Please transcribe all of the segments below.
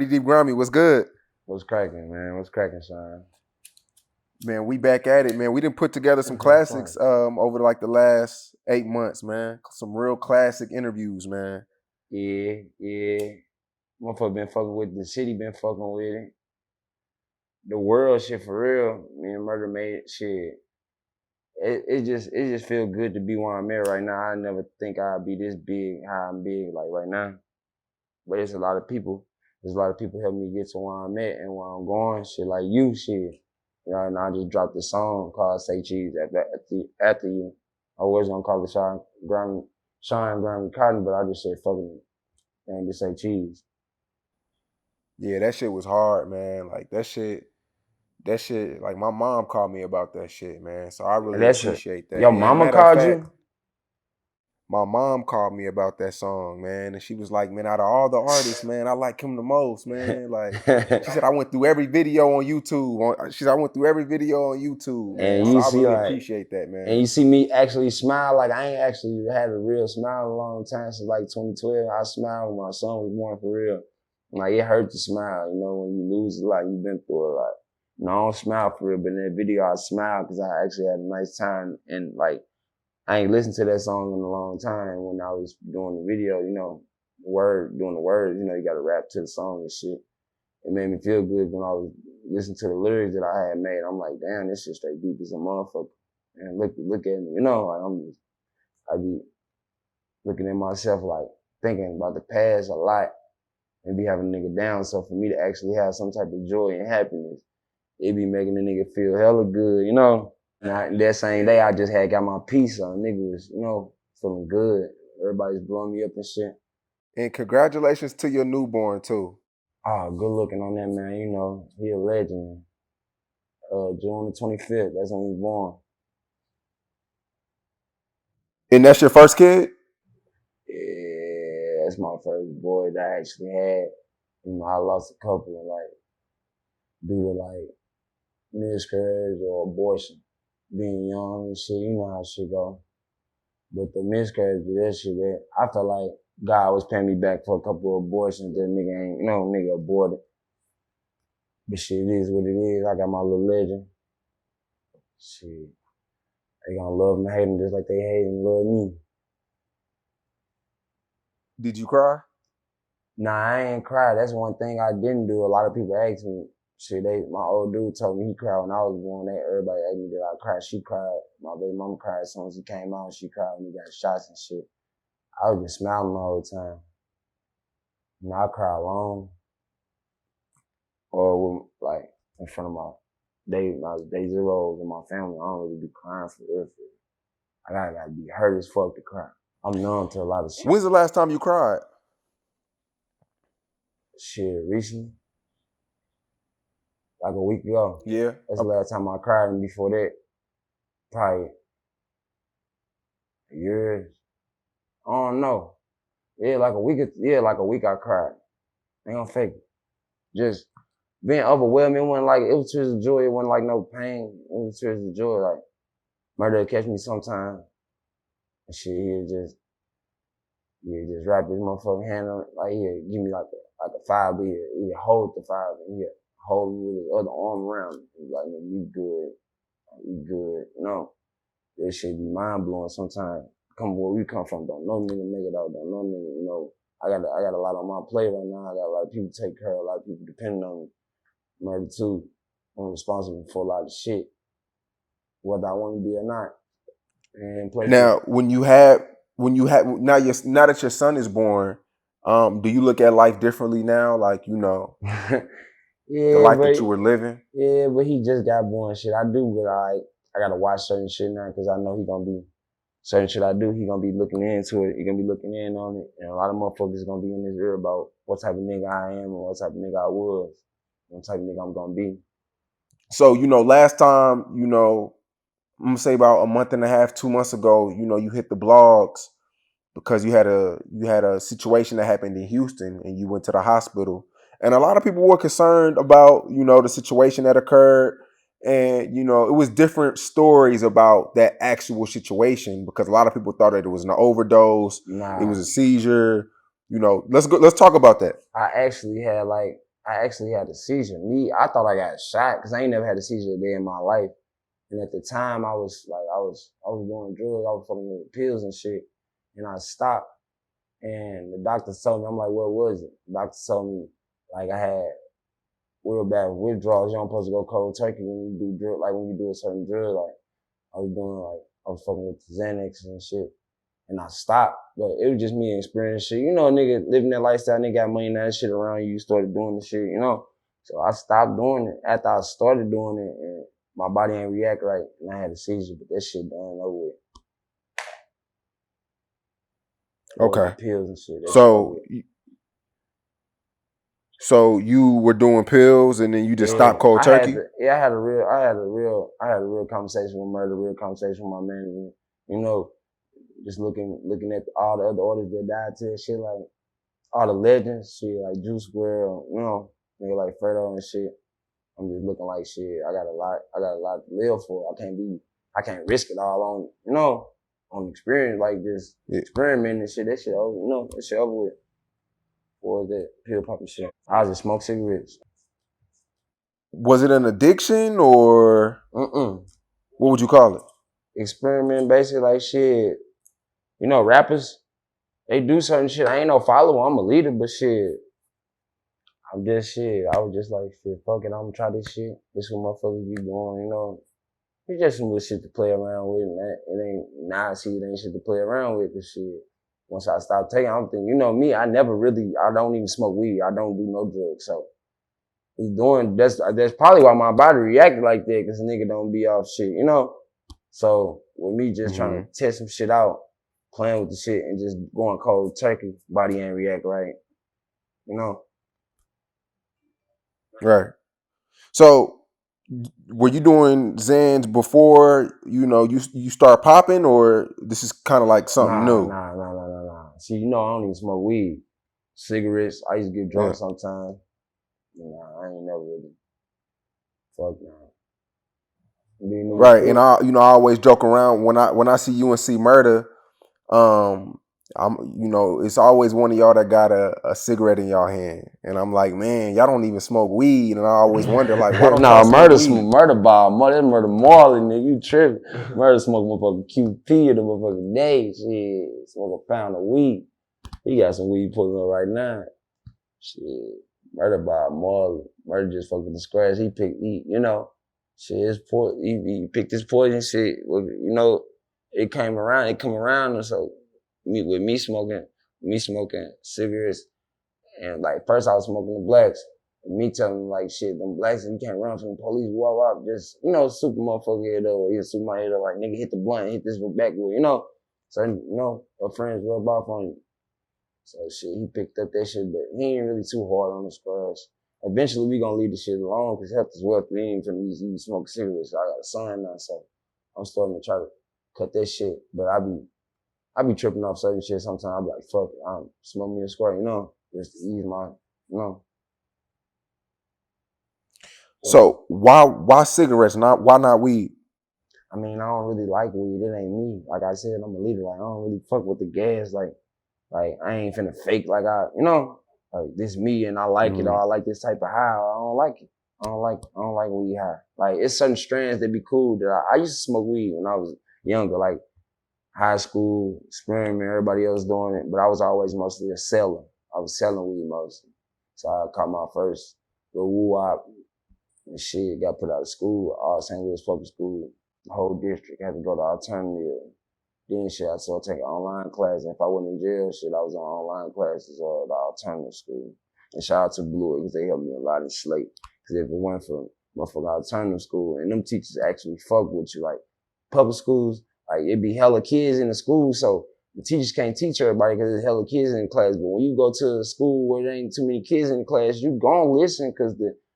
Deep Grimeyy, what's good? What's cracking, man? What's cracking, Sean? Man, we back at it, man. We didn't put together some classics over like the last 8 months, man. Some real classic interviews, man. Yeah. Motherfucker been fucking with the city, been fucking with it. The world shit for real. Me and Murder made shit. It just feel good to be where I'm at right now. I never think I'd be this big, how I'm big like right now. But it's a lot of people. There's a lot of people helping me get to where I'm at and where I'm going. Shit like you, shit. You know, and I just dropped a song called Say Cheese after you. I was gonna call it Sean Grammy Cotton, but I just said fucking and just say cheese. Yeah, that shit was hard, man. Like that shit, like my mom called me about that shit, man. So I really appreciate that. Your And mama matter of called fact, you? my mom called me about that song, man, and she was like, man, out of all the artists, man, I like him the most, man. Like, she said, I went through every video on YouTube. She said, I went through every video on YouTube, man. And so you I see, really like, appreciate that, man. And you see me actually smile. Like, I ain't actually had a real smile in a long time, since like 2012. I smiled when my son was born for real. Like, it hurt to smile, you know, when you lose a lot, you've been through a lot. You know, I don't smile for real, but in that video I smiled because I actually had a nice time. And like, I ain't listened to that song in a long time. When I was doing the video, you know, doing the words, you know, you gotta rap to the song and shit. It made me feel good when I was listening to the lyrics that I had made. I'm like, damn, this shit straight deep as a motherfucker. And look at me, you know, like I be looking at myself like thinking about the past a lot and be having a nigga down. So for me to actually have some type of joy and happiness, it be making the nigga feel hella good, you know. And that same day, I just had got my piece on. Nigga was, you know, feeling good. Everybody's blowing me up and shit. And congratulations to your newborn too. Oh, good looking on that man. You know, he a legend. June the 25th, that's when he was born. And that's your first kid? Yeah, that's my first boy that I actually had. You know, I lost a couple of like, due to like miscarriage or abortion. Being young and shit, you know how shit go. But the miscarriage of that shit, I felt like God was paying me back for a couple of abortions that nigga ain't, you know, nigga aborted. But shit, it is what it is. I got my little legend. Shit. They gonna love him and hate him just like they hate and love me. Did you cry? Nah, I ain't cry. That's one thing I didn't do. A lot of people ask me, shit, my old dude told me he cried when I was born. Everybody asked me did I cry. She cried. My baby mama cried as soon as he came out. She cried when he got shots and shit. I was just smiling the whole time. You know, I cry alone. Or with, like, in front of my day zeros and my family. I don't really be crying for real. I gotta be hurt as fuck to cry. I'm numb to a lot of shit. When's the last time you cried? Shit, recently. Like a week ago. Yeah. That's the last time I cried, and before that, probably years. I don't know. Like a week I cried. Ain't gonna fake it. Just being overwhelmed, it was tears of joy, it wasn't like no pain. It was tears of joy, like Murder catch me sometime. And shit, he'll just wrap his motherfucking hand on it, like he'll give me like a five, but he'll hold the five and he'll hold me with his other arm around me. He's like, nigga, you good, you know. This shit be mind blowing sometimes. Come where we come from, don't know nigga make it out, don't know nigga, you know. I got a lot on my plate right now. I got a lot of people take care of, a lot of people depending on me. Murder too. I'm responsible for a lot of shit, whether I want to be or not. And now, when you have now that your son is born, do you look at life differently now? Like, you know, the life that you were living. Yeah, but he just got born. Shit, I do, but I gotta watch certain shit now because I know he gonna be certain shit I do. He gonna be looking into it. He gonna be looking in on it, and a lot of motherfuckers gonna be in his ear about what type of nigga I am and what type of nigga I was, what type of nigga I'm gonna be. So, you know, last time, you know, I'm gonna say about a month and a half, 2 months ago, you know, you hit the blogs because you had a situation that happened in Houston and you went to the hospital. And a lot of people were concerned about, you know, the situation that occurred And, you know, it was different stories about that actual situation because a lot of people thought that it was an overdose. It was a seizure. You know, let's talk about that. I actually had a seizure. I thought I got shot because I ain't never had a seizure a day in my life. And at the time I was doing drugs, I was fucking with pills and shit. And I stopped and the doctor told me, I'm like, what was it? The doctor told me like I had real bad withdrawals. You don't supposed to go cold turkey when you do drug, like when you do a certain drug. Like I was fucking with xanax and shit. And I stopped, but it was just me experiencing shit. You know, a nigga living that lifestyle, nigga got money and that shit around you, started doing the shit, you know? So I stopped doing it. After I started doing it, and my body ain't react right, and I had a seizure, but that shit done over with. Okay. Pills and shit. So you were doing pills and then you just stopped cold turkey? I had a real conversation with Murder, real conversation with my manager. You know, just looking at all the other artists that died to that shit, like all the legends, shit, like Juice WRLD, you know, nigga like Fredo and shit. I'm just looking like shit. I got a lot to live for. I can't risk it all on, you know, on experience, like just experimenting and shit. That shit over, you know, that shit over with. Or that pill popping shit. I just smoke cigarettes. Was it an addiction or? What would you call it? Experiment, basically, like shit. You know, rappers, they do certain shit. I ain't no follower, I'm a leader, but shit, I'm just shit. I was just like, shit, fuck it, I'm gonna try this shit. This is what motherfuckers be doing, you know. It's just some little shit to play around with, and it ain't shit to play around with, this shit. Once I stopped taking, I'm thinking, you know me, I don't even smoke weed. I don't do no drugs, so. That's probably why my body reacted like that, cause a nigga don't be off shit, you know? So, with me just trying to test some shit out, playing with the shit and just going cold turkey, body ain't react right, you know? Right. So, were you doing Zans before, you know, you start popping, or this is kind of like something new? Nah. See, you know, I don't even smoke weed. Cigarettes, I used to get drunk sometimes. Nah, I ain't never really. Fuck nah. Right, and I always joke around when I see you and see Murder, it's always one of y'all that got a cigarette in y'all hand, and I'm like, man, y'all don't even smoke weed, and I always wonder like, why don't y'all smoke weed? Murder Marley, nigga, you tripping? Murder smoke motherfucking QP of the motherfucking day, shit, smoke a pound of weed. He got some weed pulling up right now, shit. Murder Marley, Murder just fucking the scratch. He picked his poison shit. Well, you know, it come around, and so me smoking cigarettes, and like first I was smoking the blacks, and me telling them like shit, them blacks, you can't run from the police, wop, just, you know, super motherfucker head up, or he'll super my head up, like nigga hit the blunt, hit this backwood, you know. So, you know, our friends rub off on you. So shit, he picked up that shit, but he ain't really too hard on the scratch. Eventually, we gonna leave the shit alone, because health is wealth. We ain't finna even smoke cigarettes. I got a son now, so I'm starting to try to cut that shit. But I be tripping off certain shit sometimes. I be like, fuck it, I'm smoking me a squirt, you know, just to ease my, you know. So why cigarettes? Why not weed? I mean, I don't really like weed. It ain't me. Like I said, I'm a leader. Like I don't really fuck with the gas. Like I ain't finna fake like you know, like this me and I like it, or I like this type of high, or I don't like it. I don't like weed high. Like it's certain strands that be cool that I used to smoke weed when I was younger, like high school, experiment, everybody else doing it, but I was always mostly a seller. I was selling weed mostly. So I caught my first little woo-wop and shit, got put out of school, all St. Louis public school, the whole district, had to go to alternative. Then shit, I started taking online classes. If I wasn't in jail, shit, I was on online classes or the alternative school. And shout out to Blue, because they helped me a lot in Slate. Because if it weren't for motherfucking alternative school, and them teachers actually fuck with you, like public schools, like it'd be hella kids in the school, so the teachers can't teach everybody because there's hella kids in the class. But when you go to a school where there ain't too many kids in the class, you gon' listen, because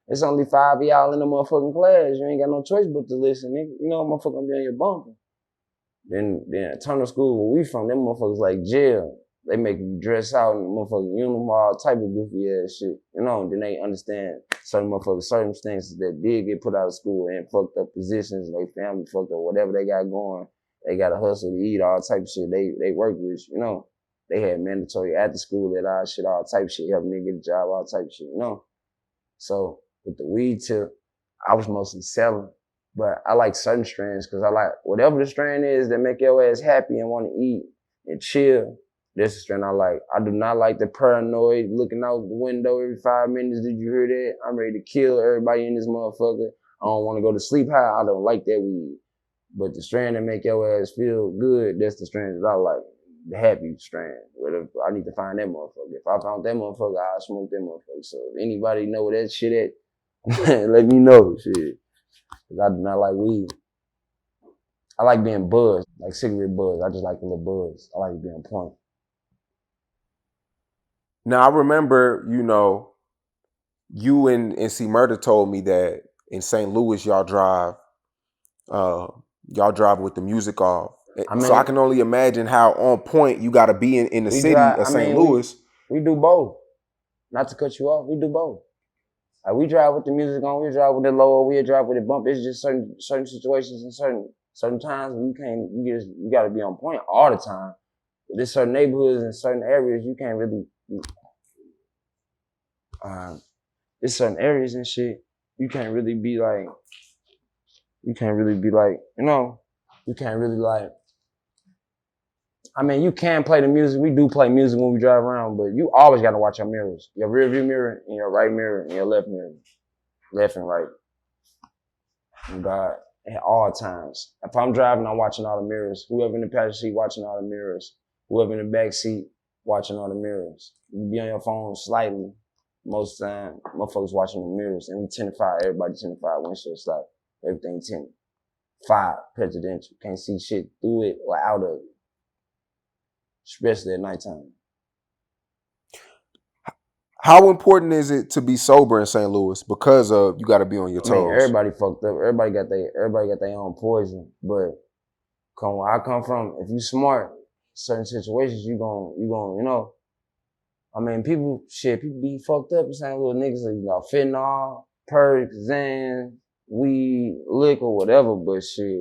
it's only 5 of y'all in the motherfucking class. You ain't got no choice but to listen, nigga. You know, motherfucker gonna be on your bumper. Then alternative school where we from, them motherfuckers like jail. They make you dress out in motherfucking uniform, all type of goofy ass shit. You know, then they understand certain motherfuckers, certain things that did get put out of school and fucked up positions, they family fucked up, whatever they got going, they got to hustle to eat, all type of shit. They work with, you know. They had mandatory after school, that all shit, all type of shit, help me get a job, all type of shit, you know. So with the weed tip, I was mostly selling, but I like certain strands because I like whatever the strand is that make your ass happy and want to eat and chill. This is the strand I like. I do not like the paranoid looking out the window every 5 minutes. Did you hear that? I'm ready to kill everybody in this motherfucker. I don't want to go to sleep high. I don't like that weed. But the strand that make your ass feel good, that's the strand that I like. The happy strand. Whatever. I need to find that motherfucker. If I found that motherfucker, I'll smoke that motherfucker. So if anybody know where that shit at, let me know. Shit. Cause I do not like weed. I like being buzzed, like cigarette buzz. I just like a little buzz. I like to be on point. Now I remember, you know, you and C Murder told me that in St. Louis y'all drive with the music off. So I can only imagine how on point you gotta be in the city of St. Louis. We do both. Not to cut you off, we do both. Like we drive with the music on, we drive with it lower, we drive with it bump. It's just certain situations and certain times you gotta be on point all the time. But there's certain neighborhoods and certain areas you can't really there's certain areas and shit you can't really be like, you can't really like, I mean, you can play the music. We do play music when we drive around, but you always got to watch your mirrors. Your rear view mirror and your right mirror and your left mirror. Left and right. And God, at all times. If I'm driving, I'm watching all the mirrors. Whoever in the passenger seat watching all the mirrors. Whoever in the back seat watching all the mirrors. You be on your phone slightly. Most of the time, motherfuckers watching the mirrors. And we 10 to 5, everybody 10 to 5, windshield slide. Everything 10. 5, presidential. Can't see shit through it or out of it. Especially at nighttime. How important is it to be sober in St. Louis? Because you got to be on your toes. I mean, everybody fucked up. Everybody got their own poison. But where I come from, if you smart, certain situations you gon' you know. I mean, people be fucked up in St. Louis. Niggas like, you know, fentanyl, perk, Xan, weed, liquor, whatever. But shit,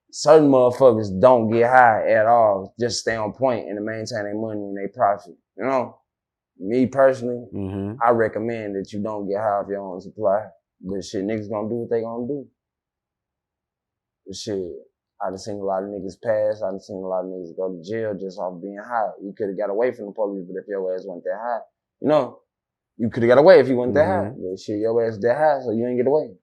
certain motherfuckers don't get high at all. Just stay on point and to maintain their money and their profit. You know? Me personally, I recommend that you don't get high off your own supply. But shit, niggas gonna do what they gonna do. But shit, I done seen a lot of niggas pass. I done seen a lot of niggas go to jail just off being high. You could have got away from the police, but if your ass wasn't that high, you know, you could have got away if you wasn't that high. But shit, your ass that high, so you ain't get away.